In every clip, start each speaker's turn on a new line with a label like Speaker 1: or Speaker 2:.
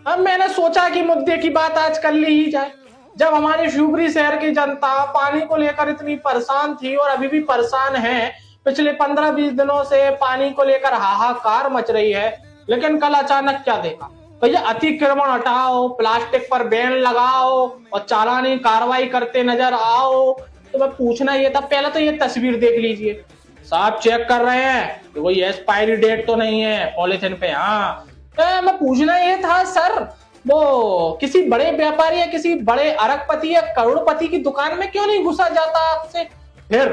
Speaker 1: अब मैंने सोचा कि मुद्दे की बात आज कर ली ही जाए। जब हमारे शिवपुरी शहर की जनता पानी को लेकर इतनी परेशान थी और अभी भी परेशान है, पिछले 15-20 दिनों से पानी को लेकर हाहाकार मच रही है, लेकिन कल अचानक क्या देखा? भैया अतिक्रमण हटाओ, प्लास्टिक पर बैन लगाओ और चालानी कार्रवाई करते नजर आओ। तो मैं पूछना ये था, पहले तो ये तस्वीर देख लीजिए, साहब चेक कर रहे हैं कि कोई एक्सपायरी डेट तो नहीं है पॉलिथिन पे। हाँ, मैं पूछना ये था सर, वो किसी बड़े व्यापारी या किसी बड़े अरबपति या करोड़पति की दुकान में क्यों नहीं घुसा जाता आपसे? फिर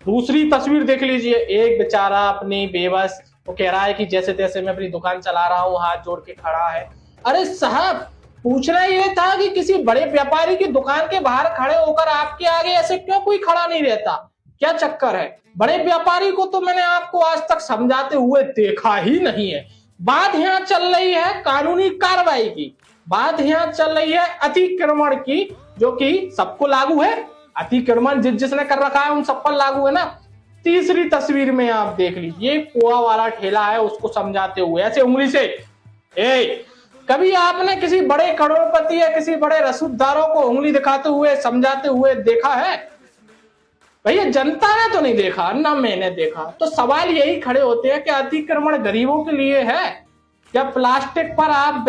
Speaker 1: दूसरी तस्वीर देख लीजिए, एक बेचारा अपनी बेबस, वो कह रहा है कि जैसे तैसे मैं अपनी दुकान चला रहा हूँ, हाथ जोड़ के खड़ा है। अरे साहब, पूछना ये था कि किसी बड़े व्यापारी की दुकान के बाहर खड़े होकर आपके आगे ऐसे क्यों कोई खड़ा नहीं रहता? क्या चक्कर है? बड़े व्यापारी को तो मैंने आपको आज तक समझाते हुए देखा ही नहीं है। बात यहाँ चल रही है कानूनी कार्रवाई की, बात यहाँ चल रही है अतिक्रमण की, जो कि सबको लागू है। अतिक्रमण जिसने कर रखा है उन सब पर लागू है ना। तीसरी तस्वीर में आप देख लीजिए, पोहा वाला ठेला है, उसको समझाते हुए ऐसे उंगली से, कभी आपने किसी बड़े करोड़पति या किसी बड़े रसूखदारों को उंगली दिखाते हुए समझाते हुए देखा है? भैया जनता ने तो नहीं देखा ना, मैंने देखा। तो सवाल यही खड़े होते हैं कि अतिक्रमण गरीबों के लिए है या प्लास्टिक पर आप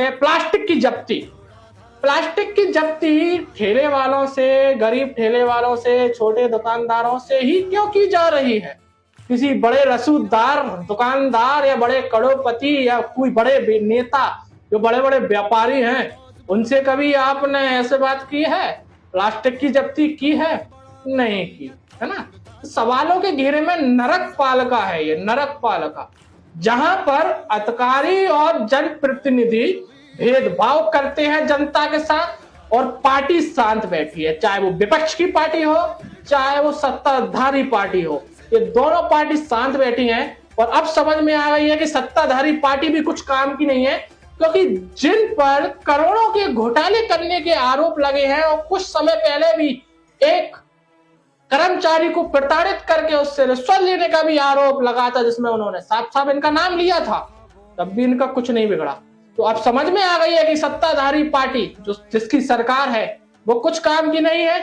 Speaker 1: प्लास्टिक की जब्ती ठेले वालों से, गरीब ठेले वालों से, छोटे दुकानदारों से ही क्यों की जा रही है? किसी बड़े रसूखदार दुकानदार या बड़े करोड़पति या कोई बड़े नेता जो बड़े बड़े व्यापारी हैं, उनसे कभी आपने ऐसे बात की है? प्लास्टिक की जब्ती की है? नहीं की है ना। सवालों के घेरे में नरक पालिका है ये, नरक पालिका, जहां पर अधिकारी और जनप्रतिनिधि भेदभाव करते हैं जनता के साथ और पार्टी शांत बैठी है, चाहे वो विपक्ष की पार्टी हो चाहे वो सत्ताधारी पार्टी हो। ये दोनों पार्टी शांत बैठी हैं और अब समझ में आ गई है कि सत्ताधारी पार्टी भी कुछ काम की नहीं है, क्योंकि जिन पर करोड़ों के घोटाले करने के आरोप लगे हैं और कुछ समय पहले भी एक कर्मचारी को प्रताड़ित करके उससे रिश्वत लेने का भी आरोप लगा था, जिसमें उन्होंने साफ साफ इनका नाम लिया था, तब भी इनका कुछ नहीं बिगड़ा। तो अब समझ में आ गई है कि सत्ताधारी पार्टी जिसकी सरकार है वो कुछ काम की नहीं है।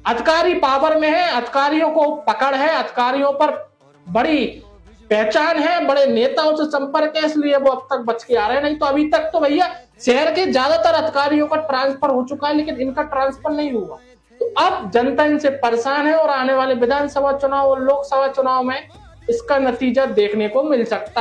Speaker 1: अधिकारी पावर में है, अधिकारियों को पकड़ है, अधिकारियों पर बड़ी पहचान है, बड़े नेताओं से संपर्क है, इसलिए वो अब तक बच के आ रहे हैं। नहीं तो अभी तक तो भैया शहर के ज्यादातर अधिकारियों का ट्रांसफर हो चुका है, लेकिन इनका ट्रांसफर नहीं हुआ। तो अब जनता इनसे परेशान है और आने वाले विधानसभा चुनाव और लोकसभा चुनाव में इसका नतीजा देखने को मिल सकता है।